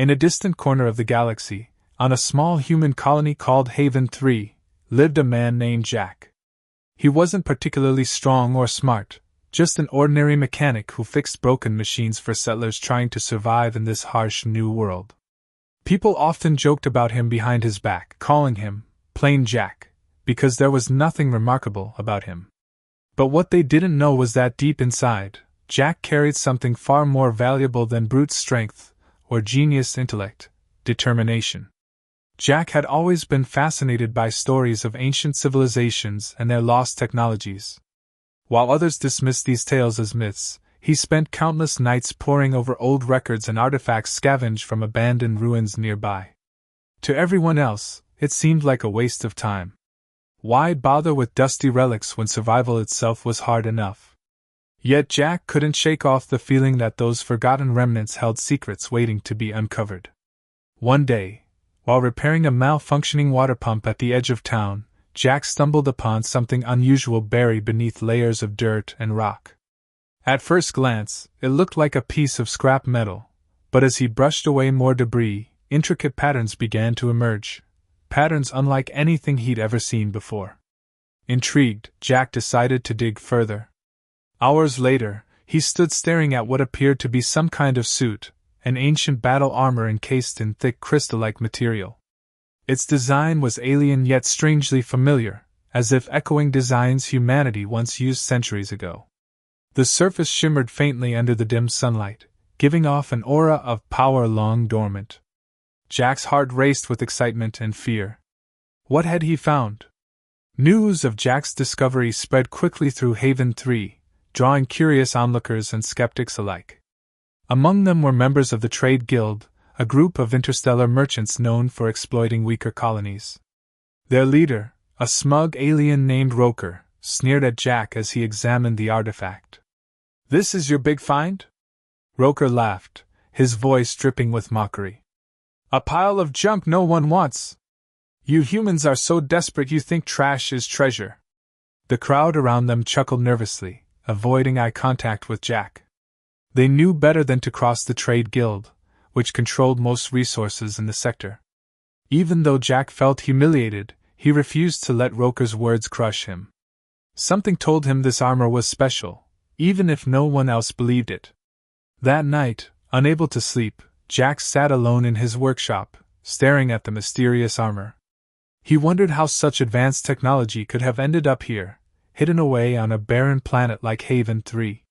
In a distant corner of the galaxy, on a small human colony called Haven 3, lived a man named Jack. He wasn't particularly strong or smart, just an ordinary mechanic who fixed broken machines for settlers trying to survive in this harsh new world. People often joked about him behind his back, calling him Plain Jack, because there was nothing remarkable about him. But what they didn't know was that deep inside, Jack carried something far more valuable than brute strength or genius intellect: determination. Jack had always been fascinated by stories of ancient civilizations and their lost technologies. While others dismissed these tales as myths, he spent countless nights poring over old records and artifacts scavenged from abandoned ruins nearby. To everyone else, it seemed like a waste of time. Why bother with dusty relics when survival itself was hard enough? Yet Jack couldn't shake off the feeling that those forgotten remnants held secrets waiting to be uncovered. One day, while repairing a malfunctioning water pump at the edge of town, Jack stumbled upon something unusual buried beneath layers of dirt and rock. At first glance, it looked like a piece of scrap metal, but as he brushed away more debris, intricate patterns began to emerge. Patterns unlike anything he'd ever seen before. Intrigued, Jack decided to dig further. Hours later, he stood staring at what appeared to be some kind of suit, an ancient battle armor encased in thick crystal-like material. Its design was alien yet strangely familiar, as if echoing designs humanity once used centuries ago. The surface shimmered faintly under the dim sunlight, giving off an aura of power long dormant. Jack's heart raced with excitement and fear. What had he found? News of Jack's discovery spread quickly through Haven 3, drawing curious onlookers and skeptics alike. Among them were members of the Trade Guild, a group of interstellar merchants known for exploiting weaker colonies. Their leader, a smug alien named Roker, sneered at Jack as he examined the artifact. "This is your big find?" Roker laughed, his voice dripping with mockery. "A pile of junk no one wants. You humans are so desperate you think trash is treasure." The crowd around them chuckled nervously, avoiding eye contact with Jack. They knew better than to cross the Trade Guild, which controlled most resources in the sector. Even though Jack felt humiliated, he refused to let Roker's words crush him. Something told him this armor was special, even if no one else believed it. That night, unable to sleep, Jack sat alone in his workshop, staring at the mysterious armor. He wondered how such advanced technology could have ended up here, hidden away on a barren planet like Haven 3.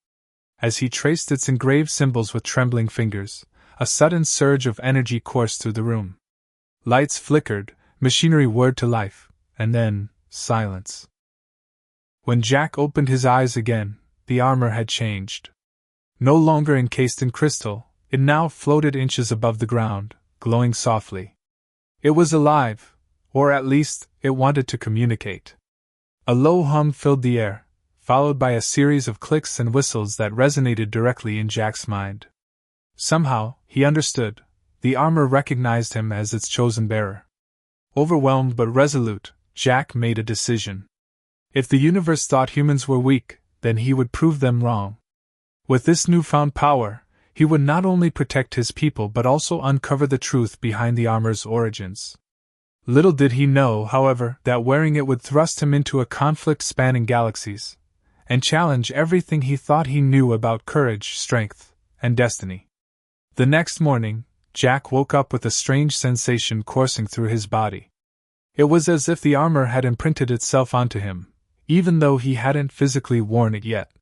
As he traced its engraved symbols with trembling fingers, a sudden surge of energy coursed through the room. Lights flickered, machinery whirred to life, and then, silence. When Jack opened his eyes again, the armor had changed. No longer encased in crystal, it now floated inches above the ground, glowing softly. It was alive, or at least, it wanted to communicate. A low hum filled the air, followed by a series of clicks and whistles that resonated directly in Jack's mind. Somehow, he understood. The armor recognized him as its chosen bearer. Overwhelmed but resolute, Jack made a decision. If the universe thought humans were weak, then he would prove them wrong. With this newfound power, he would not only protect his people but also uncover the truth behind the armor's origins. Little did he know, however, that wearing it would thrust him into a conflict spanning galaxies, and challenge everything he thought he knew about courage, strength, and destiny. The next morning, Jack woke up with a strange sensation coursing through his body. It was as if the armor had imprinted itself onto him, even though he hadn't physically worn it yet.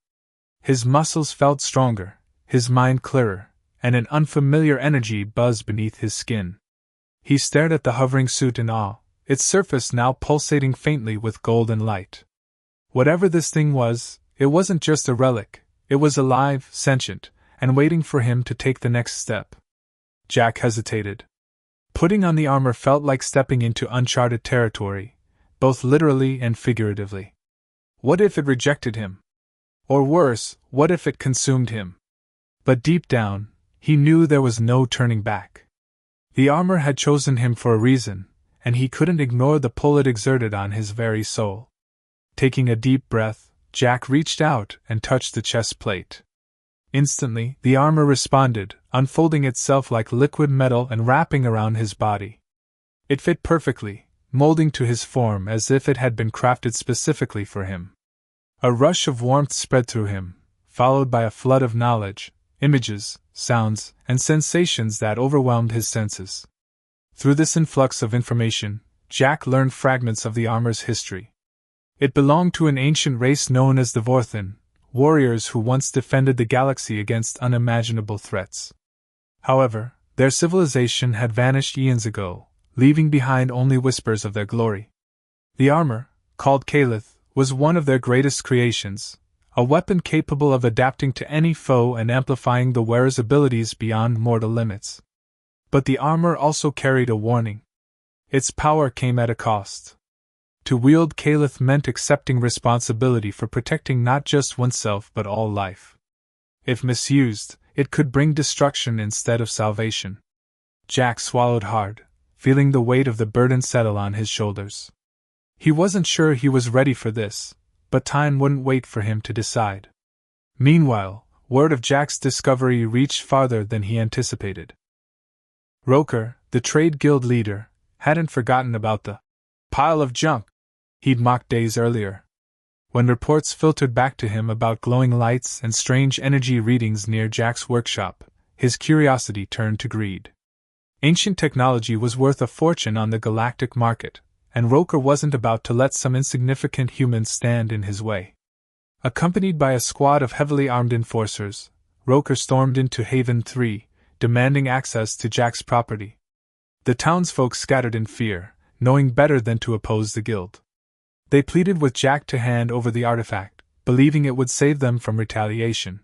His muscles felt stronger, his mind clearer, and an unfamiliar energy buzzed beneath his skin. He stared at the hovering suit in awe, its surface now pulsating faintly with golden light. Whatever this thing was, it wasn't just a relic, it was alive, sentient, and waiting for him to take the next step. Jack hesitated. Putting on the armor felt like stepping into uncharted territory, both literally and figuratively. What if it rejected him? Or worse, what if it consumed him? But deep down, he knew there was no turning back. The armor had chosen him for a reason, and he couldn't ignore the pull it exerted on his very soul. Taking a deep breath, Jack reached out and touched the chest plate. Instantly, the armor responded, unfolding itself like liquid metal and wrapping around his body. It fit perfectly, molding to his form as if it had been crafted specifically for him. A rush of warmth spread through him, followed by a flood of knowledge, images, sounds, and sensations that overwhelmed his senses. Through this influx of information, Jack learned fragments of the armor's history. It belonged to an ancient race known as the Vorthen, warriors who once defended the galaxy against unimaginable threats. However, their civilization had vanished eons ago, leaving behind only whispers of their glory. The armor, called Kalith, was one of their greatest creations, a weapon capable of adapting to any foe and amplifying the wearer's abilities beyond mortal limits. But the armor also carried a warning. Its power came at a cost. To wield Kalith meant accepting responsibility for protecting not just oneself but all life. If misused, it could bring destruction instead of salvation. Jack swallowed hard, feeling the weight of the burden settle on his shoulders. He wasn't sure he was ready for this, but time wouldn't wait for him to decide. Meanwhile, word of Jack's discovery reached farther than he anticipated. Roker, the trade guild leader, hadn't forgotten about the pile of junk he'd mocked days earlier. When reports filtered back to him about glowing lights and strange energy readings near Jack's workshop, his curiosity turned to greed. Ancient technology was worth a fortune on the galactic market, and Roker wasn't about to let some insignificant human stand in his way. Accompanied by a squad of heavily armed enforcers, Roker stormed into Haven 3, demanding access to Jack's property. The townsfolk scattered in fear, knowing better than to oppose the guild. They pleaded with Jack to hand over the artifact, believing it would save them from retaliation.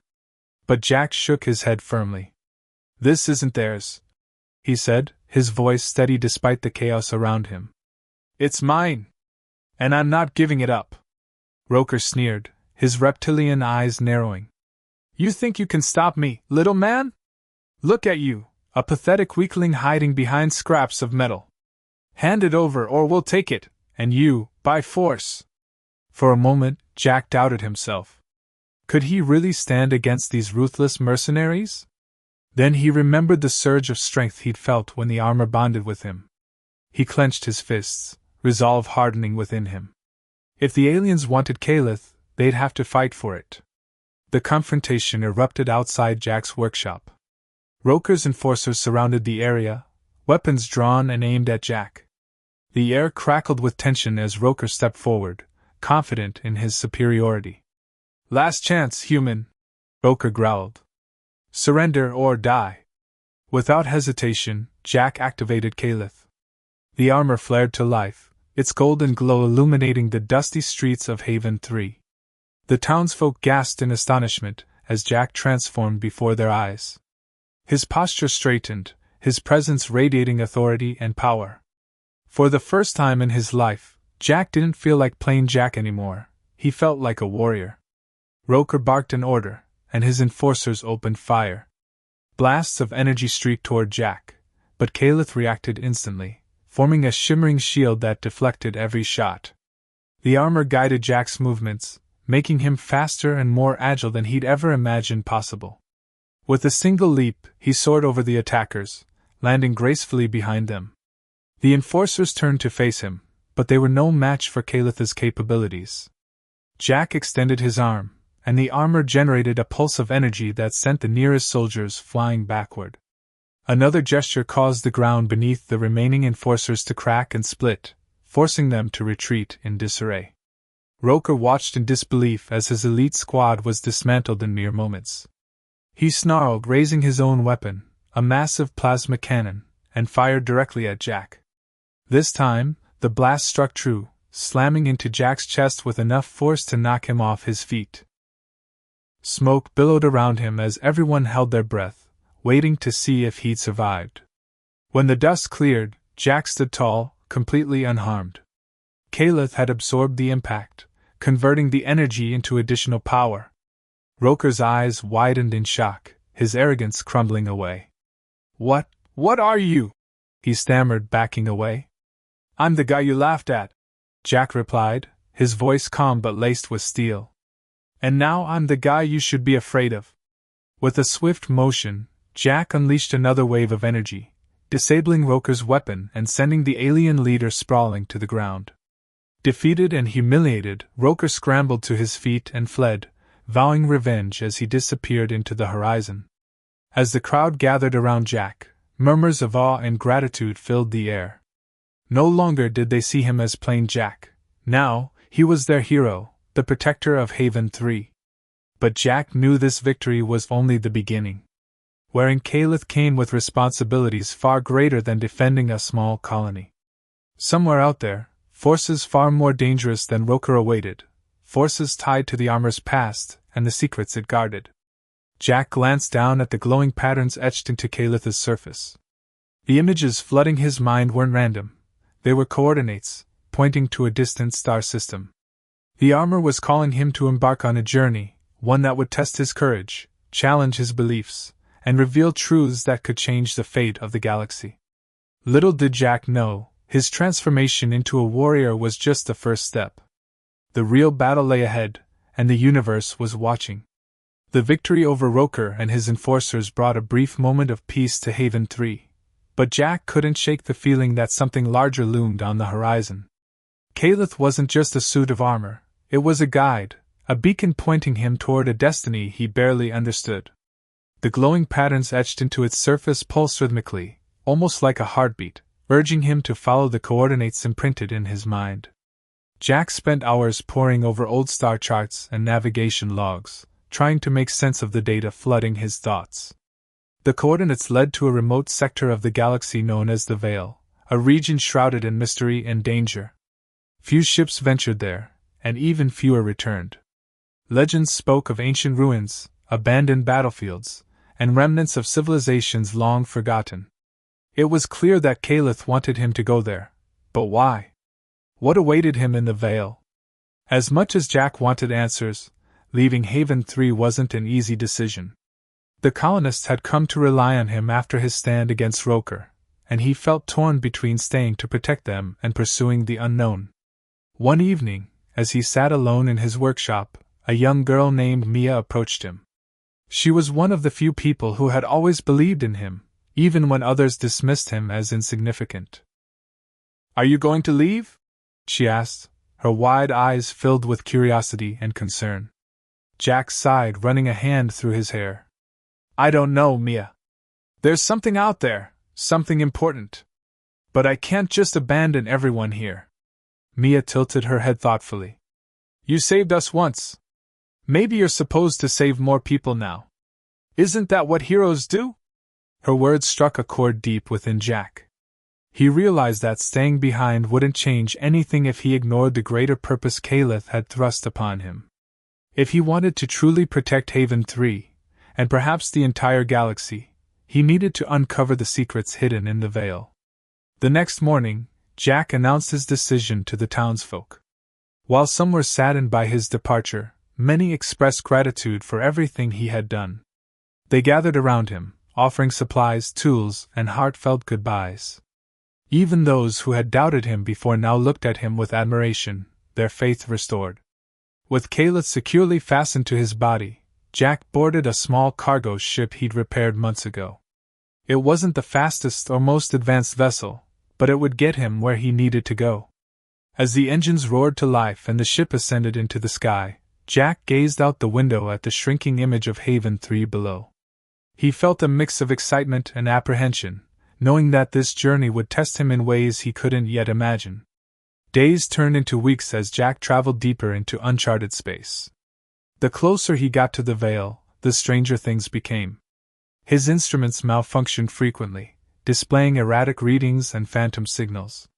But Jack shook his head firmly. "This isn't theirs," he said, his voice steady despite the chaos around him. "It's mine. And I'm not giving it up." Roker sneered, his reptilian eyes narrowing. "You think you can stop me, little man? Look at you, a pathetic weakling hiding behind scraps of metal. Hand it over or we'll take it, and you, by force." For a moment, Jack doubted himself. Could he really stand against these ruthless mercenaries? Then he remembered the surge of strength he'd felt when the armor bonded with him. He clenched his fists, resolve hardening within him. If the aliens wanted Kalith, they'd have to fight for it. The confrontation erupted outside Jack's workshop. Roker's enforcers surrounded the area, weapons drawn and aimed at Jack. The air crackled with tension as Roker stepped forward, confident in his superiority. "Last chance, human," Roker growled. "Surrender or die." Without hesitation, Jack activated Kalith. The armor flared to life, its golden glow illuminating the dusty streets of Haven 3. The townsfolk gasped in astonishment as Jack transformed before their eyes. His posture straightened, his presence radiating authority and power. For the first time in his life, Jack didn't feel like plain Jack anymore, he felt like a warrior. Roker barked an order, and his enforcers opened fire. Blasts of energy streaked toward Jack, but Kalith reacted instantly, forming a shimmering shield that deflected every shot. The armor guided Jack's movements, making him faster and more agile than he'd ever imagined possible. With a single leap, he soared over the attackers, landing gracefully behind them. The enforcers turned to face him, but they were no match for Kalith's capabilities. Jack extended his arm, and the armor generated a pulse of energy that sent the nearest soldiers flying backward. Another gesture caused the ground beneath the remaining enforcers to crack and split, forcing them to retreat in disarray. Roker watched in disbelief as his elite squad was dismantled in mere moments. He snarled, raising his own weapon, a massive plasma cannon, and fired directly at Jack. This time, the blast struck true, slamming into Jack's chest with enough force to knock him off his feet. Smoke billowed around him as everyone held their breath, waiting to see if he'd survived. When the dust cleared, Jack stood tall, completely unharmed. Kalith had absorbed the impact, converting the energy into additional power. Roker's eyes widened in shock, his arrogance crumbling away. What are you?" he stammered, backing away. "I'm the guy you laughed at," Jack replied, his voice calm but laced with steel. "And now I'm the guy you should be afraid of." With a swift motion, Jack unleashed another wave of energy, disabling Roker's weapon and sending the alien leader sprawling to the ground. Defeated and humiliated, Roker scrambled to his feet and fled, vowing revenge as he disappeared into the horizon. As the crowd gathered around Jack, murmurs of awe and gratitude filled the air. No longer did they see him as plain Jack. Now, he was their hero, the protector of Haven 3. But Jack knew this victory was only the beginning. Wearing Calith came with responsibilities far greater than defending a small colony. Somewhere out there, forces far more dangerous than Roker awaited, forces tied to the armor's past and the secrets it guarded. Jack glanced down at the glowing patterns etched into Calith's surface. The images flooding his mind weren't random. They were coordinates, pointing to a distant star system. The armor was calling him to embark on a journey, one that would test his courage, challenge his beliefs, and reveal truths that could change the fate of the galaxy. Little did Jack know, his transformation into a warrior was just the first step. The real battle lay ahead, and the universe was watching. The victory over Roker and his enforcers brought a brief moment of peace to Haven 3, but Jack couldn't shake the feeling that something larger loomed on the horizon. Calith wasn't just a suit of armor, it was a guide, a beacon pointing him toward a destiny he barely understood. The glowing patterns etched into its surface pulsed rhythmically, almost like a heartbeat, urging him to follow the coordinates imprinted in his mind. Jack spent hours poring over old star charts and navigation logs, trying to make sense of the data flooding his thoughts. The coordinates led to a remote sector of the galaxy known as the Veil, a region shrouded in mystery and danger. Few ships ventured there, and even fewer returned. Legends spoke of ancient ruins, abandoned battlefields, and remnants of civilizations long forgotten. It was clear that Calith wanted him to go there, but why? What awaited him in the Veil? As much as Jack wanted answers, leaving Haven 3 wasn't an easy decision. The colonists had come to rely on him after his stand against Roker, and he felt torn between staying to protect them and pursuing the unknown. One evening, as he sat alone in his workshop, a young girl named Mia approached him. She was one of the few people who had always believed in him, even when others dismissed him as insignificant. "Are you going to leave?" she asked, her wide eyes filled with curiosity and concern. Jack sighed, running a hand through his hair. "I don't know, Mia. There's something out there, something important. But I can't just abandon everyone here." Mia tilted her head thoughtfully. "You saved us once. Maybe you're supposed to save more people now. Isn't that what heroes do?" Her words struck a chord deep within Jack. He realized that staying behind wouldn't change anything if he ignored the greater purpose Calith had thrust upon him. If he wanted to truly protect Haven 3, and perhaps the entire galaxy, he needed to uncover the secrets hidden in the Veil. The next morning, Jack announced his decision to the townsfolk. While some were saddened by his departure, many expressed gratitude for everything he had done. They gathered around him, offering supplies, tools, and heartfelt goodbyes. Even those who had doubted him before now looked at him with admiration, their faith restored. With Calith securely fastened to his body, Jack boarded a small cargo ship he'd repaired months ago. It wasn't the fastest or most advanced vessel, but it would get him where he needed to go. As the engines roared to life and the ship ascended into the sky, Jack gazed out the window at the shrinking image of Haven 3 below. He felt a mix of excitement and apprehension, knowing that this journey would test him in ways he couldn't yet imagine. Days turned into weeks as Jack traveled deeper into uncharted space. The closer he got to the Veil, the stranger things became. His instruments malfunctioned frequently, displaying erratic readings and phantom signals.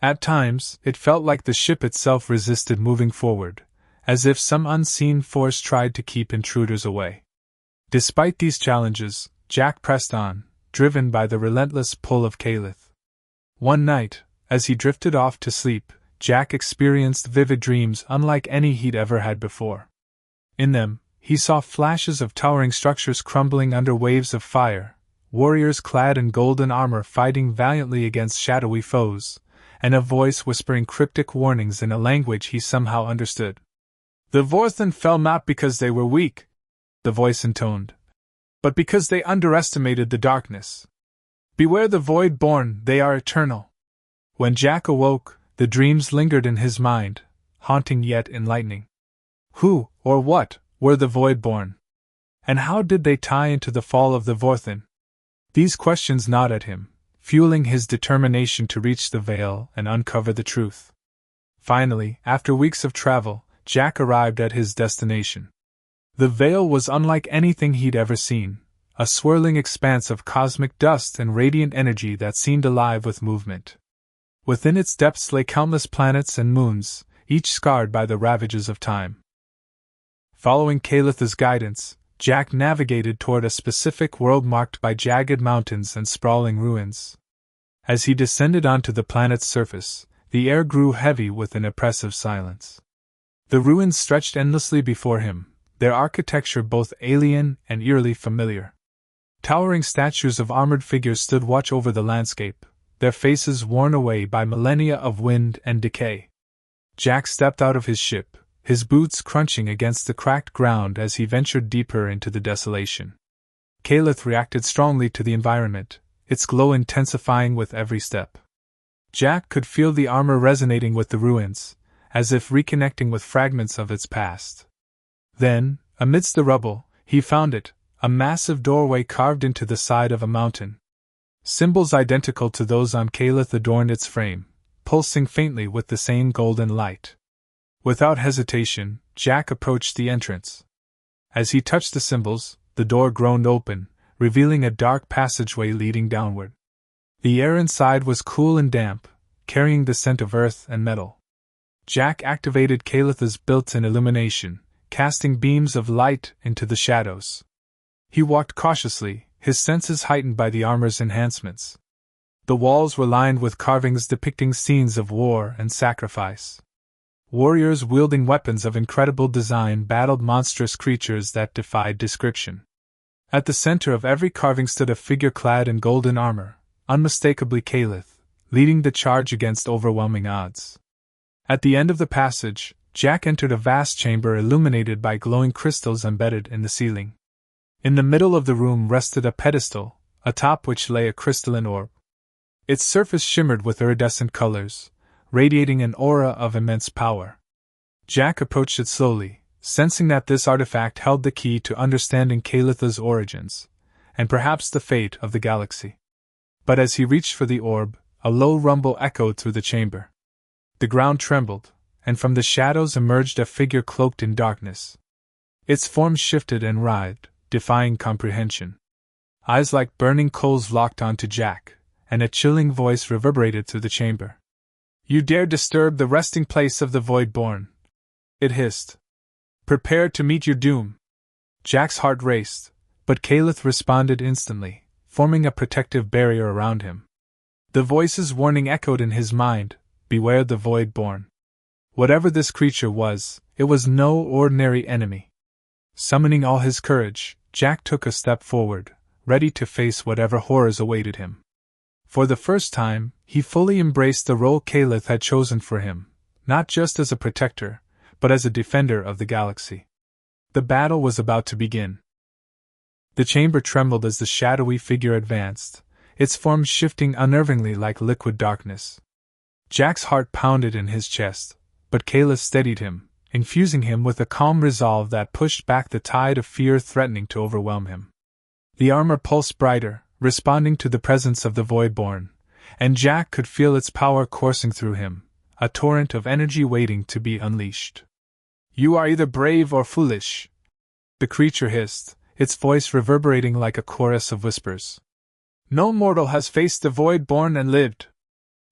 At times, it felt like the ship itself resisted moving forward, as if some unseen force tried to keep intruders away. Despite these challenges, Jack pressed on, driven by the relentless pull of Calith. One night, as he drifted off to sleep, Jack experienced vivid dreams unlike any he'd ever had before. In them, he saw flashes of towering structures crumbling under waves of fire, warriors clad in golden armor fighting valiantly against shadowy foes, and a voice whispering cryptic warnings in a language he somehow understood. "The Vorthen fell not because they were weak," the voice intoned, but because they underestimated the darkness. Beware the Void-born, they are eternal. When Jack awoke, the dreams lingered in his mind, haunting yet enlightening. Who, or what, were the Void-born? And how did they tie into the fall of the Vorthin? These questions gnawed at him, fueling his determination to reach the veil and uncover the truth. Finally, after weeks of travel, Jack arrived at his destination. The veil was unlike anything he'd ever seen, a swirling expanse of cosmic dust and radiant energy that seemed alive with movement. Within its depths lay countless planets and moons, each scarred by the ravages of time. Following Kalitha's guidance, Jack navigated toward a specific world marked by jagged mountains and sprawling ruins. As he descended onto the planet's surface, the air grew heavy with an oppressive silence. The ruins stretched endlessly before him, their architecture both alien and eerily familiar. Towering statues of armored figures stood watch over the landscape, their faces worn away by millennia of wind and decay. Jack stepped out of his ship, his boots crunching against the cracked ground as he ventured deeper into the desolation. Kalith reacted strongly to the environment, its glow intensifying with every step. Jack could feel the armor resonating with the ruins, as if reconnecting with fragments of its past. Then, amidst the rubble, he found it, a massive doorway carved into the side of a mountain. Symbols identical to those on Kalith adorned its frame, pulsing faintly with the same golden light. Without hesitation, Jack approached the entrance. As he touched the symbols, the door groaned open, revealing a dark passageway leading downward. The air inside was cool and damp, carrying the scent of earth and metal. Jack activated Kalitha's built-in illumination, casting beams of light into the shadows. He walked cautiously, his senses heightened by the armor's enhancements. The walls were lined with carvings depicting scenes of war and sacrifice. Warriors wielding weapons of incredible design battled monstrous creatures that defied description. At the center of every carving stood a figure clad in golden armor, unmistakably Kalith, leading the charge against overwhelming odds. At the end of the passage, Jack entered a vast chamber illuminated by glowing crystals embedded in the ceiling. In the middle of the room rested a pedestal, atop which lay a crystalline orb. Its surface shimmered with iridescent colors, radiating an aura of immense power. Jack approached it slowly, sensing that this artifact held the key to understanding Kalitha's origins, and perhaps the fate of the galaxy. But as he reached for the orb, a low rumble echoed through the chamber. The ground trembled, and from the shadows emerged a figure cloaked in darkness. Its form shifted and writhed, defying comprehension. Eyes like burning coals locked onto Jack, and a chilling voice reverberated through the chamber. "You dare disturb the resting place of the Void-born," it hissed. "Prepare to meet your doom." Jack's heart raced, but Kalith responded instantly, forming a protective barrier around him. The voice's warning echoed in his mind, "Beware the Void-born." Whatever this creature was, it was no ordinary enemy. Summoning all his courage, Jack took a step forward, ready to face whatever horrors awaited him. For the first time, he fully embraced the role Kalith had chosen for him, not just as a protector, but as a defender of the galaxy. The battle was about to begin. The chamber trembled as the shadowy figure advanced, its form shifting unnervingly like liquid darkness. Jack's heart pounded in his chest, but Kalith steadied him, infusing him with a calm resolve that pushed back the tide of fear threatening to overwhelm him. The armor pulsed brighter, responding to the presence of the Void-born, and Jack could feel its power coursing through him, a torrent of energy waiting to be unleashed. "You are either brave or foolish," the creature hissed, its voice reverberating like a chorus of whispers. "No mortal has faced the Void-born and lived."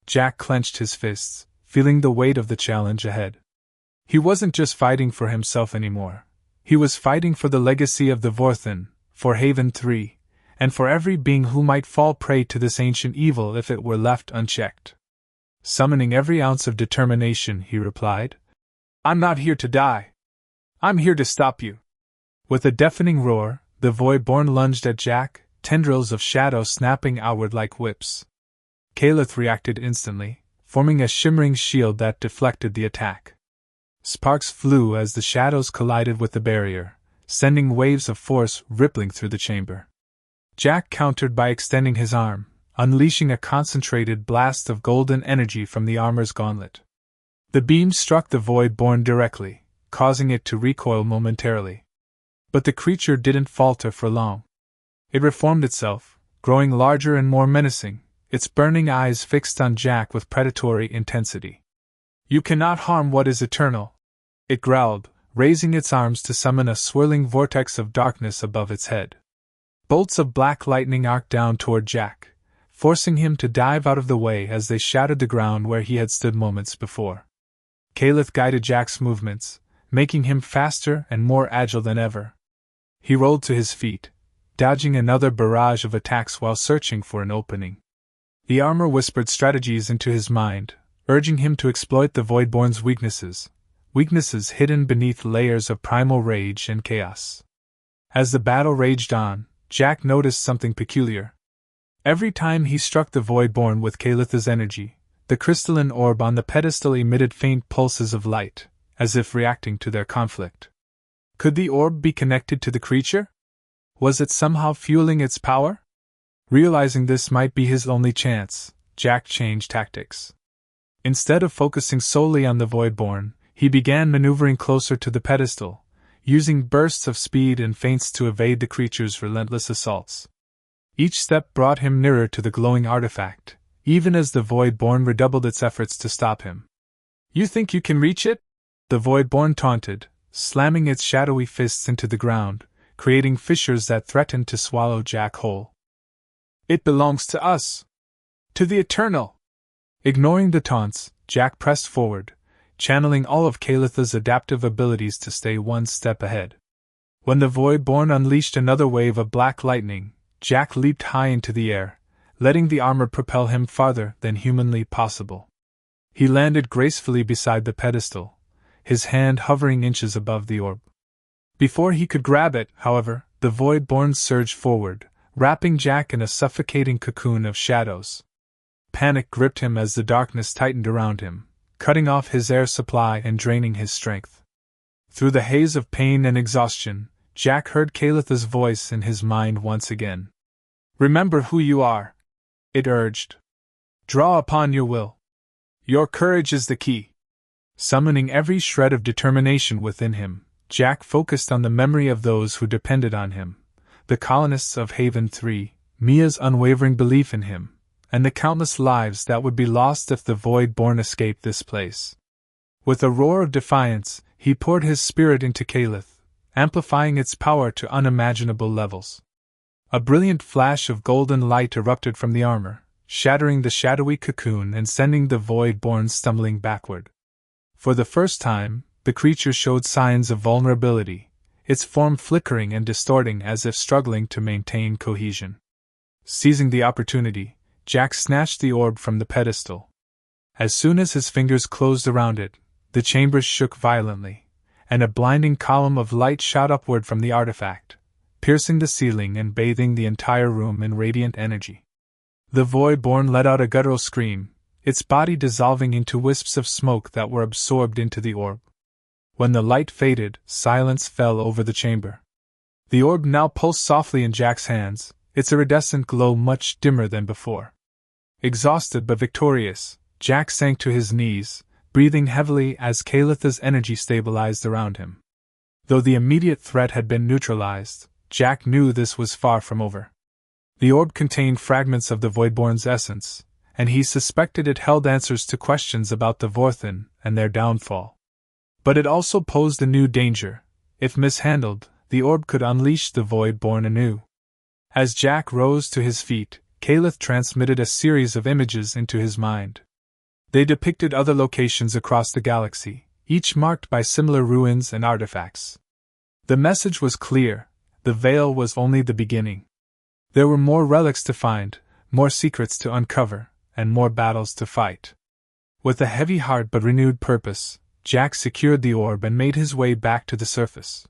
Jack clenched his fists, feeling the weight of the challenge ahead. He wasn't just fighting for himself anymore. He was fighting for the legacy of the Vorthin, for Haven 3, and for every being who might fall prey to this ancient evil if it were left unchecked. Summoning every ounce of determination, he replied, "I'm not here to die. I'm here to stop you." With a deafening roar, the Void-born lunged at Jack, tendrils of shadow snapping outward like whips. Kalith reacted instantly, forming a shimmering shield that deflected the attack. Sparks flew as the shadows collided with the barrier, sending waves of force rippling through the chamber. Jack countered by extending his arm, unleashing a concentrated blast of golden energy from the armor's gauntlet. The beam struck the Void-Born directly, causing it to recoil momentarily. But the creature didn't falter for long. It reformed itself, growing larger and more menacing, its burning eyes fixed on Jack with predatory intensity. "You cannot harm what is eternal," it growled, raising its arms to summon a swirling vortex of darkness above its head. Bolts of black lightning arced down toward Jack, forcing him to dive out of the way as they shattered the ground where he had stood moments before. Caliph guided Jack's movements, making him faster and more agile than ever. He rolled to his feet, dodging another barrage of attacks while searching for an opening. The armor whispered strategies into his mind, urging him to exploit the Void-Born's weaknesses hidden beneath layers of primal rage and chaos. As the battle raged on, Jack noticed something peculiar. Every time he struck the Void-Born with Calith's energy, the crystalline orb on the pedestal emitted faint pulses of light, as if reacting to their conflict. Could the orb be connected to the creature? Was it somehow fueling its power? Realizing this might be his only chance, Jack changed tactics. Instead of focusing solely on the Void-Born, he began maneuvering closer to the pedestal, using bursts of speed and feints to evade the creature's relentless assaults. Each step brought him nearer to the glowing artifact, even as the Void-Born redoubled its efforts to stop him. "You think you can reach it?" the Void-Born taunted, slamming its shadowy fists into the ground, creating fissures that threatened to swallow Jack whole. "It belongs to us. To the Eternal." Ignoring the taunts, Jack pressed forward, channeling all of Calith's adaptive abilities to stay one step ahead. When the Void-Born unleashed another wave of black lightning, Jack leaped high into the air, letting the armor propel him farther than humanly possible. He landed gracefully beside the pedestal, his hand hovering inches above the orb. Before he could grab it, however, the Void-Born surged forward, wrapping Jack in a suffocating cocoon of shadows. Panic gripped him as the darkness tightened around him, cutting off his air supply and draining his strength. Through the haze of pain and exhaustion, Jack heard Calith's voice in his mind once again. "Remember who you are," it urged. "Draw upon your will. Your courage is the key." Summoning every shred of determination within him, Jack focused on the memory of those who depended on him, the colonists of Haven 3, Mia's unwavering belief in him, and the countless lives that would be lost if the Void-Born escaped this place. With a roar of defiance, he poured his spirit into Calith, amplifying its power to unimaginable levels. A brilliant flash of golden light erupted from the armor, shattering the shadowy cocoon and sending the Void-Born stumbling backward. For the first time, the creature showed signs of vulnerability, its form flickering and distorting as if struggling to maintain cohesion. Seizing the opportunity, Jack snatched the orb from the pedestal. As soon as his fingers closed around it, the chamber shook violently, and a blinding column of light shot upward from the artifact, piercing the ceiling and bathing the entire room in radiant energy. The Void-Born let out a guttural scream, its body dissolving into wisps of smoke that were absorbed into the orb. When the light faded, silence fell over the chamber. The orb now pulsed softly in Jack's hands, its iridescent glow much dimmer than before. Exhausted but victorious, Jack sank to his knees, breathing heavily as Calith's energy stabilized around him. Though the immediate threat had been neutralized, Jack knew this was far from over. The orb contained fragments of the Void-Born's essence, and he suspected it held answers to questions about the Vorthin and their downfall. But it also posed a new danger. If mishandled, the orb could unleash the Void-Born anew. As Jack rose to his feet, Calith transmitted a series of images into his mind. They depicted other locations across the galaxy, each marked by similar ruins and artifacts. The message was clear: the Veil was only the beginning. There were more relics to find, more secrets to uncover, and more battles to fight. With a heavy heart but renewed purpose, Jack secured the orb and made his way back to the surface.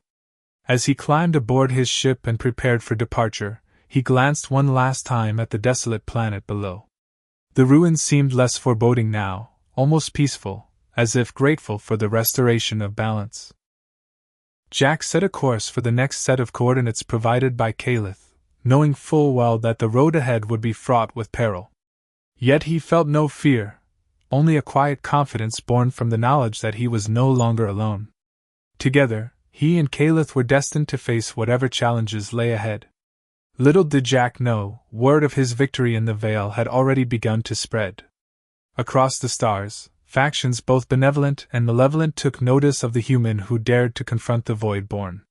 As he climbed aboard his ship and prepared for departure, he glanced one last time at the desolate planet below. The ruins seemed less foreboding now, almost peaceful, as if grateful for the restoration of balance. Jack set a course for the next set of coordinates provided by Calith, knowing full well that the road ahead would be fraught with peril. Yet he felt no fear, only a quiet confidence born from the knowledge that he was no longer alone. Together, he and Calith were destined to face whatever challenges lay ahead. Little did Jack know, word of his victory in the Vale had already begun to spread. Across the stars, factions both benevolent and malevolent took notice of the human who dared to confront the Voidborn.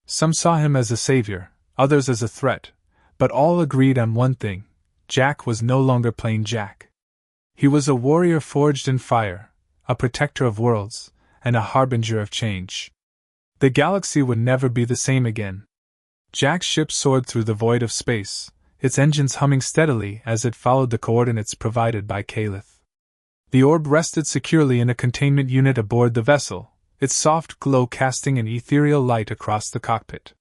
Some saw him as a savior, others as a threat, but all agreed on one thing: Jack was no longer plain Jack. He was a warrior forged in fire, a protector of worlds, and a harbinger of change. The galaxy would never be the same again. Jack's ship soared through the void of space, its engines humming steadily as it followed the coordinates provided by Calith. The orb rested securely in a containment unit aboard the vessel, its soft glow casting an ethereal light across the cockpit.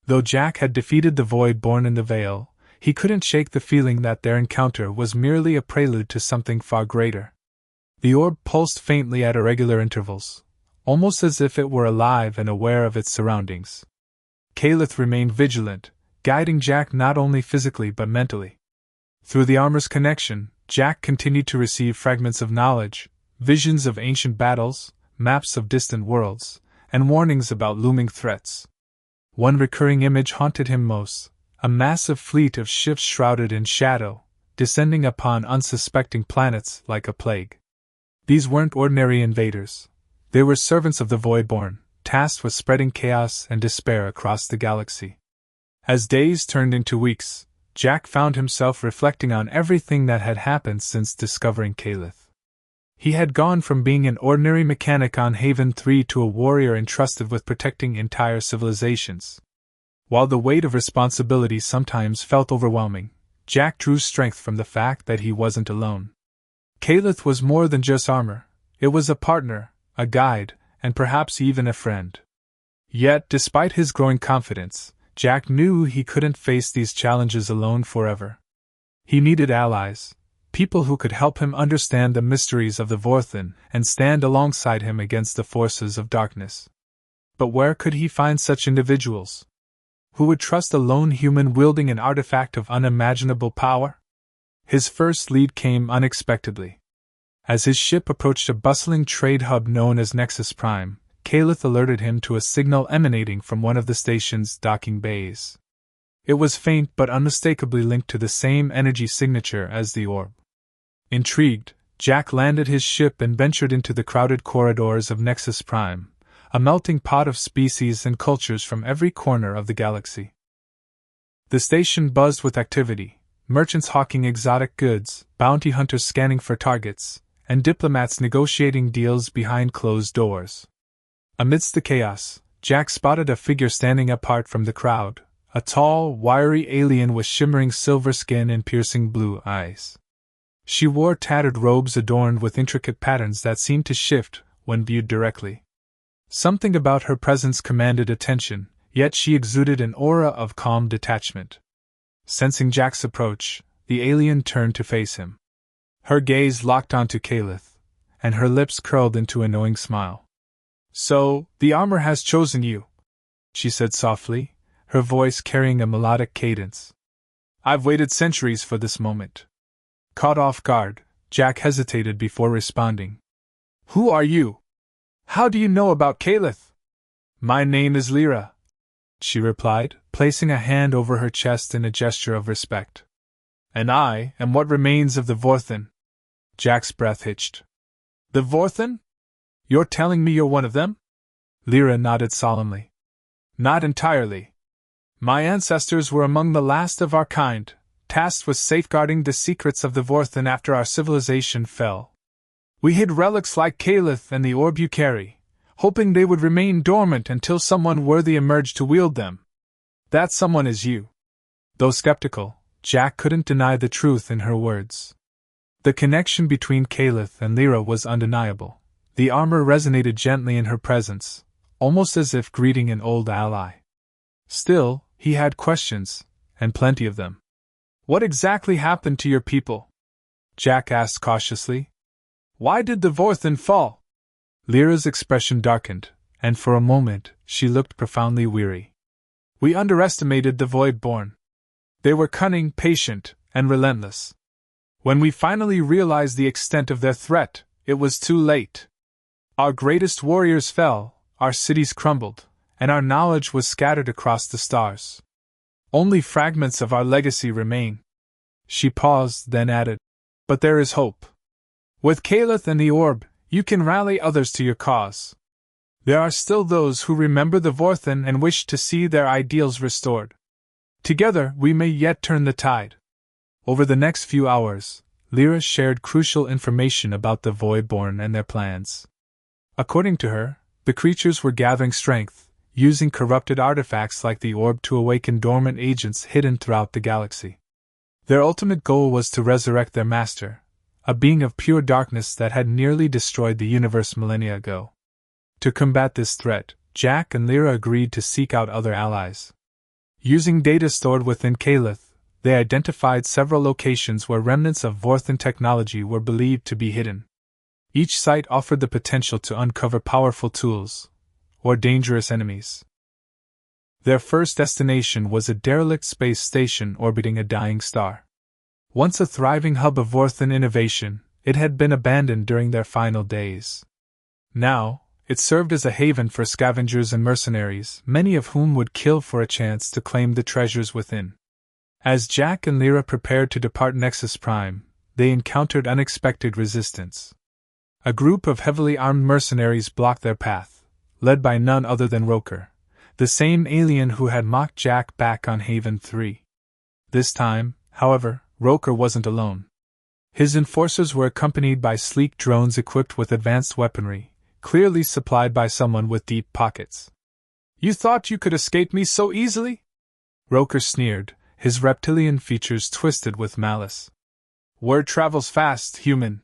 Though Jack had defeated the Voidborn in the Vale, he couldn't shake the feeling that their encounter was merely a prelude to something far greater. The orb pulsed faintly at irregular intervals, almost as if it were alive and aware of its surroundings. Calith remained vigilant, guiding Jack not only physically but mentally. Through the armor's connection, Jack continued to receive fragments of knowledge, visions of ancient battles, maps of distant worlds, and warnings about looming threats. One recurring image haunted him most: a massive fleet of ships shrouded in shadow, descending upon unsuspecting planets like a plague. These weren't ordinary invaders. They were servants of the Voidborn, tasked with spreading chaos and despair across the galaxy. As days turned into weeks, Jack found himself reflecting on everything that had happened since discovering Calith. He had gone from being an ordinary mechanic on Haven 3 to a warrior entrusted with protecting entire civilizations. While the weight of responsibility sometimes felt overwhelming, Jack drew strength from the fact that he wasn't alone. Calith was more than just armor. It was a partner, a guide, and perhaps even a friend. Yet, despite his growing confidence, Jack knew he couldn't face these challenges alone forever. He needed allies, people who could help him understand the mysteries of the Vorthin and stand alongside him against the forces of darkness. But where could he find such individuals? Who would trust a lone human wielding an artifact of unimaginable power? His first lead came unexpectedly. As his ship approached a bustling trade hub known as Nexus Prime, Calith alerted him to a signal emanating from one of the station's docking bays. It was faint but unmistakably linked to the same energy signature as the orb. Intrigued, Jack landed his ship and ventured into the crowded corridors of Nexus Prime, a melting pot of species and cultures from every corner of the galaxy. The station buzzed with activity, merchants hawking exotic goods, bounty hunters scanning for targets, and diplomats negotiating deals behind closed doors. Amidst the chaos, Jack spotted a figure standing apart from the crowd, a tall, wiry alien with shimmering silver skin and piercing blue eyes. She wore tattered robes adorned with intricate patterns that seemed to shift when viewed directly. Something about her presence commanded attention, yet she exuded an aura of calm detachment. Sensing Jack's approach, the alien turned to face him. Her gaze locked onto Calith, and her lips curled into a knowing smile. "So, the armor has chosen you," she said softly, her voice carrying a melodic cadence. "I've waited centuries for this moment." Caught off guard, Jack hesitated before responding. "Who are you? How do you know about Calith?" "My name is Lyra," she replied, placing a hand over her chest in a gesture of respect. "And I am what remains of the Vorthin." Jack's breath hitched. "The Vorthin? You're telling me you're one of them?" Lyra nodded solemnly. "Not entirely. My ancestors were among the last of our kind, tasked with safeguarding the secrets of the Vorthin after our civilization fell. We hid relics like Calith and the orb you carry, hoping they would remain dormant until someone worthy emerged to wield them. That someone is you." Though skeptical, Jack couldn't deny the truth in her words. The connection between Calith and Lyra was undeniable. The armor resonated gently in her presence, almost as if greeting an old ally. Still, he had questions, and plenty of them. "What exactly happened to your people?" Jack asked cautiously. "Why did the Vorthin fall?" Lyra's expression darkened, and for a moment she looked profoundly weary. We underestimated the Voidborn. They were cunning, patient, and relentless. When we finally realized the extent of their threat, it was too late. Our greatest warriors fell, our cities crumbled, and our knowledge was scattered across the stars. Only fragments of our legacy remain. She paused, then added, "But there is hope. With Kaleth and the Orb, you can rally others to your cause. There are still those who remember the Vorthen and wish to see their ideals restored. Together, we may yet turn the tide." Over the next few hours, Lyra shared crucial information about the Voidborn and their plans. According to her, the creatures were gathering strength, using corrupted artifacts like the Orb to awaken dormant agents hidden throughout the galaxy. Their ultimate goal was to resurrect their master, a being of pure darkness that had nearly destroyed the universe millennia ago. To combat this threat, Jack and Lyra agreed to seek out other allies. Using data stored within Kaleth, they identified several locations where remnants of Vorthen technology were believed to be hidden. Each site offered the potential to uncover powerful tools, or dangerous enemies. Their first destination was a derelict space station orbiting a dying star. Once a thriving hub of Vorthen innovation, it had been abandoned during their final days. Now, it served as a haven for scavengers and mercenaries, many of whom would kill for a chance to claim the treasures within. As Jack and Lyra prepared to depart Nexus Prime, they encountered unexpected resistance. A group of heavily armed mercenaries blocked their path, led by none other than Roker, the same alien who had mocked Jack back on Haven 3. This time, however, Roker wasn't alone. His enforcers were accompanied by sleek drones equipped with advanced weaponry, clearly supplied by someone with deep pockets. "You thought you could escape me so easily?" Roker sneered, his reptilian features twisted with malice. "Word travels fast, human.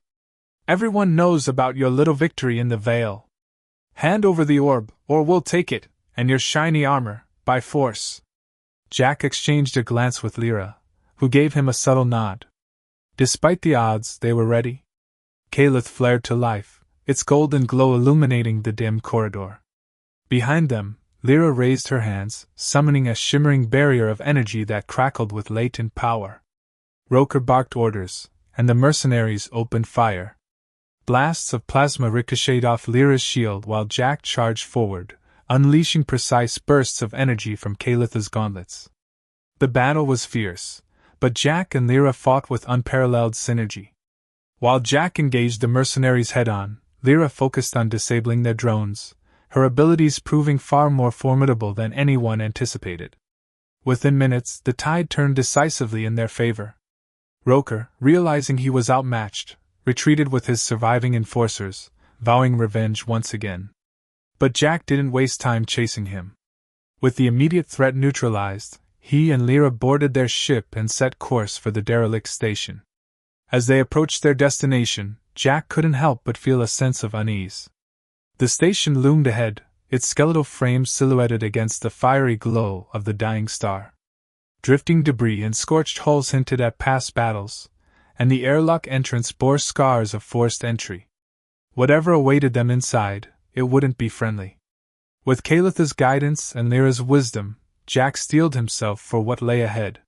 Everyone knows about your little victory in the Vale. Hand over the orb, or we'll take it, and your shiny armor, by force." Jack exchanged a glance with Lyra, who gave him a subtle nod. Despite the odds, they were ready. Kaleth flared to life, its golden glow illuminating the dim corridor. Behind them, Lyra raised her hands, summoning a shimmering barrier of energy that crackled with latent power. Roker barked orders, and the mercenaries opened fire. Blasts of plasma ricocheted off Lyra's shield while Jack charged forward, unleashing precise bursts of energy from Kaleth's gauntlets. The battle was fierce, but Jack and Lyra fought with unparalleled synergy. While Jack engaged the mercenaries head-on, Lyra focused on disabling their drones, her abilities proving far more formidable than anyone anticipated. Within minutes, the tide turned decisively in their favor. Roker, realizing he was outmatched, retreated with his surviving enforcers, vowing revenge once again. But Jack didn't waste time chasing him. With the immediate threat neutralized, he and Lyra boarded their ship and set course for the derelict station. As they approached their destination, Jack couldn't help but feel a sense of unease. The station loomed ahead, its skeletal frame silhouetted against the fiery glow of the dying star. Drifting debris and scorched hulls hinted at past battles, and the airlock entrance bore scars of forced entry. Whatever awaited them inside, it wouldn't be friendly. With Kaleth's guidance and Lyra's wisdom, Jack steeled himself for what lay ahead.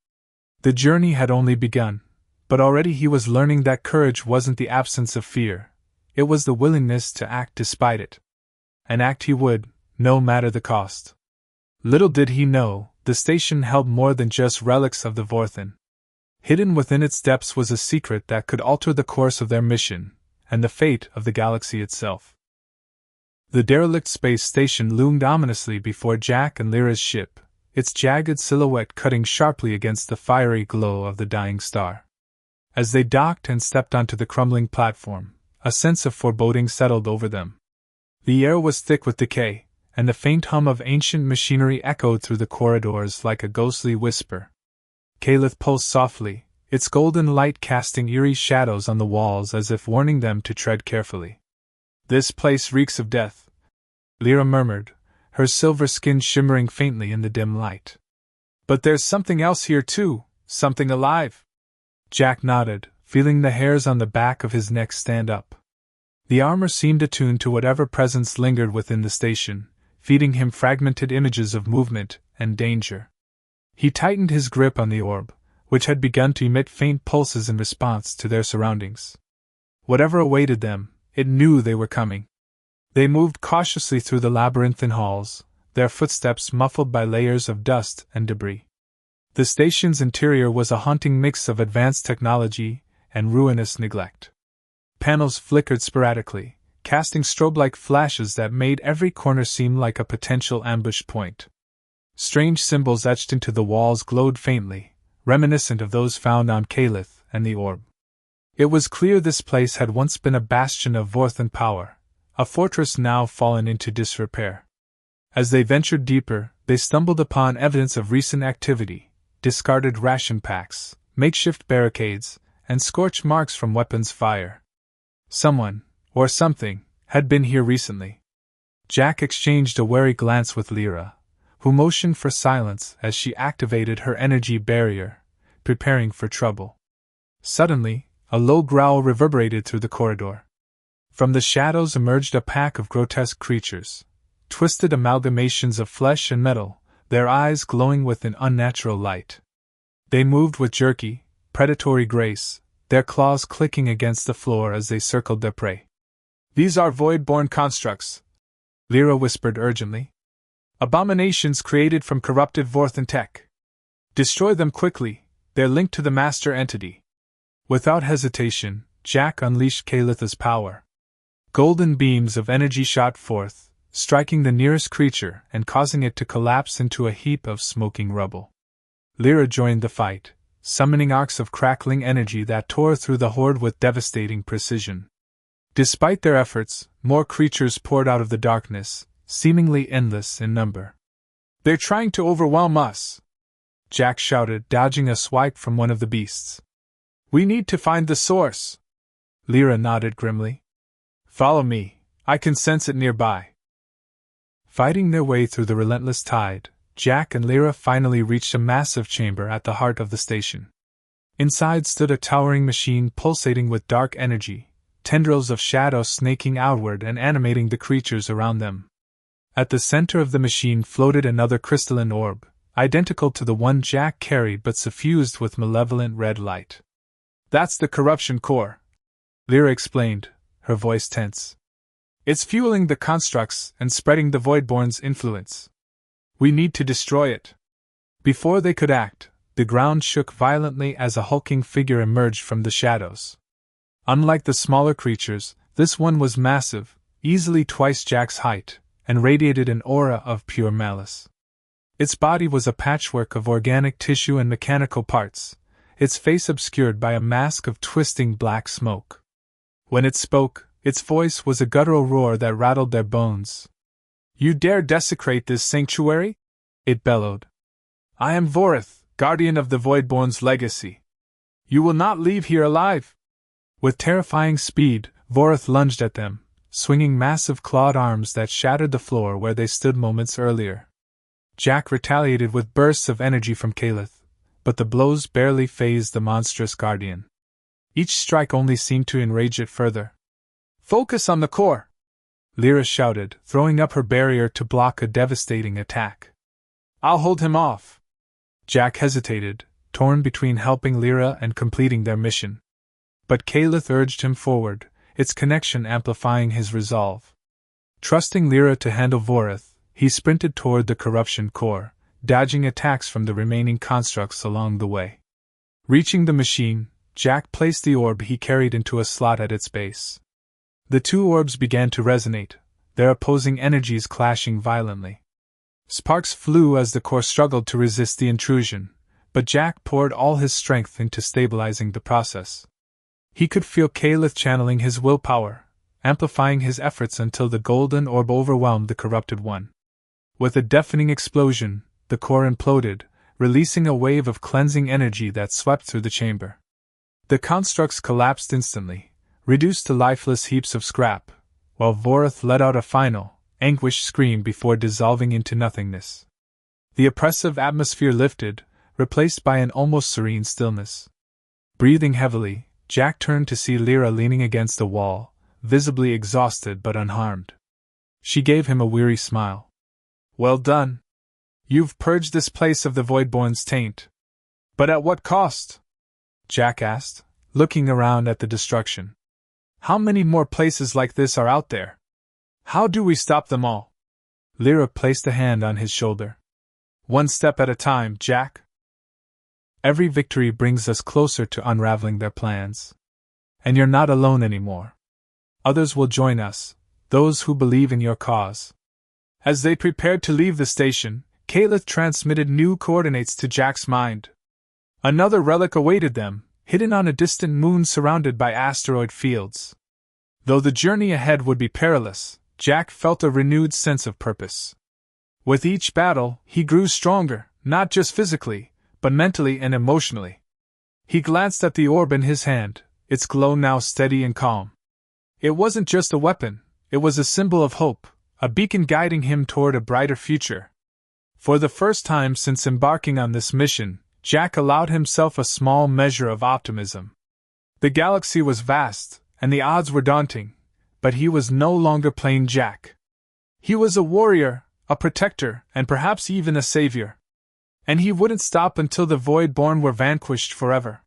The journey had only begun, but already he was learning that courage wasn't the absence of fear, it was the willingness to act despite it. And act he would, no matter the cost. Little did he know, the station held more than just relics of the Vorthen. Hidden within its depths was a secret that could alter the course of their mission, and the fate of the galaxy itself. The derelict space station loomed ominously before Jack and Lyra's ship, its jagged silhouette cutting sharply against the fiery glow of the dying star. As they docked and stepped onto the crumbling platform, a sense of foreboding settled over them. The air was thick with decay, and the faint hum of ancient machinery echoed through the corridors like a ghostly whisper. Kaleth pulsed softly, its golden light casting eerie shadows on the walls as if warning them to tread carefully. "This place reeks of death," Lyra murmured, her silver skin shimmering faintly in the dim light. "But there's something else here too, something alive." Jack nodded, feeling the hairs on the back of his neck stand up. The armor seemed attuned to whatever presence lingered within the station, feeding him fragmented images of movement and danger. He tightened his grip on the orb, which had begun to emit faint pulses in response to their surroundings. Whatever awaited them, it knew they were coming. They moved cautiously through the labyrinthine halls, their footsteps muffled by layers of dust and debris. The station's interior was a haunting mix of advanced technology and ruinous neglect. Panels flickered sporadically, casting strobe-like flashes that made every corner seem like a potential ambush point. Strange symbols etched into the walls glowed faintly, reminiscent of those found on Calith and the orb. It was clear this place had once been a bastion of Vorthan power, a fortress now fallen into disrepair. As they ventured deeper, they stumbled upon evidence of recent activity: discarded ration packs, makeshift barricades, and scorch marks from weapons fire. Someone, or something, had been here recently. Jack exchanged a wary glance with Lyra, who motioned for silence as she activated her energy barrier, preparing for trouble. Suddenly, a low growl reverberated through the corridor. From the shadows emerged a pack of grotesque creatures, twisted amalgamations of flesh and metal, their eyes glowing with an unnatural light. They moved with jerky, predatory grace, their claws clicking against the floor as they circled their prey. "These are void-born constructs," Lyra whispered urgently. "Abominations created from corrupted Vorthan tech. Destroy them quickly, they're linked to the master entity." Without hesitation, Jack unleashed Calith's power. Golden beams of energy shot forth, striking the nearest creature and causing it to collapse into a heap of smoking rubble. Lyra joined the fight, summoning arcs of crackling energy that tore through the horde with devastating precision. Despite their efforts, more creatures poured out of the darkness, seemingly endless in number. "They're trying to overwhelm us," Jack shouted, dodging a swipe from one of the beasts. "We need to find the source." Lyra nodded grimly. "Follow me, I can sense it nearby." Fighting their way through the relentless tide, Jack and Lyra finally reached a massive chamber at the heart of the station. Inside stood a towering machine pulsating with dark energy, tendrils of shadow snaking outward and animating the creatures around them. At the center of the machine floated another crystalline orb, identical to the one Jack carried but suffused with malevolent red light. "That's the corruption core," Lyra explained, her voice tense. "It's fueling the constructs and spreading the Voidborn's influence. We need to destroy it." Before they could act, the ground shook violently as a hulking figure emerged from the shadows. Unlike the smaller creatures, this one was massive, easily twice Jack's height, and radiated an aura of pure malice. Its body was a patchwork of organic tissue and mechanical parts, its face obscured by a mask of twisting black smoke. When it spoke, its voice was a guttural roar that rattled their bones. "You dare desecrate this sanctuary?" it bellowed. "I am Vorith, guardian of the Voidborn's legacy. You will not leave here alive!" With terrifying speed, Vorith lunged at them, swinging massive clawed arms that shattered the floor where they stood moments earlier. Jack retaliated with bursts of energy from Calith, but the blows barely fazed the monstrous guardian. Each strike only seemed to enrage it further. "Focus on the core!" Lyra shouted, throwing up her barrier to block a devastating attack. "I'll hold him off." Jack hesitated, torn between helping Lyra and completing their mission. But Calith urged him forward, its connection amplifying his resolve. Trusting Lyra to handle Vorith, he sprinted toward the corruption core, dodging attacks from the remaining constructs along the way. Reaching the machine, Jack placed the orb he carried into a slot at its base. The two orbs began to resonate, their opposing energies clashing violently. Sparks flew as the core struggled to resist the intrusion, but Jack poured all his strength into stabilizing the process. He could feel Calith channeling his willpower, amplifying his efforts until the golden orb overwhelmed the corrupted one. With a deafening explosion, the core imploded, releasing a wave of cleansing energy that swept through the chamber. The constructs collapsed instantly, reduced to lifeless heaps of scrap, while Vorith let out a final, anguished scream before dissolving into nothingness. The oppressive atmosphere lifted, replaced by an almost serene stillness. Breathing heavily, Jack turned to see Lyra leaning against the wall, visibly exhausted but unharmed. She gave him a weary smile. Well done. You've purged this place of the Voidborn's taint. But at what cost? Jack asked, looking around at the destruction. How many more places like this are out there? How do we stop them all? Lyra placed a hand on his shoulder. One step at a time, Jack. Every victory brings us closer to unraveling their plans. And you're not alone anymore. Others will join us, those who believe in your cause. As they prepared to leave the station, Kalith transmitted new coordinates to Jack's mind. Another relic awaited them, hidden on a distant moon surrounded by asteroid fields. Though the journey ahead would be perilous, Jack felt a renewed sense of purpose. With each battle, he grew stronger, not just physically, but mentally and emotionally. He glanced at the orb in his hand, its glow now steady and calm. It wasn't just a weapon, it was a symbol of hope, a beacon guiding him toward a brighter future. For the first time since embarking on this mission, Jack allowed himself a small measure of optimism. The galaxy was vast, and the odds were daunting, but he was no longer plain Jack. He was a warrior, a protector, and perhaps even a savior. And he wouldn't stop until the Voidborn were vanquished forever.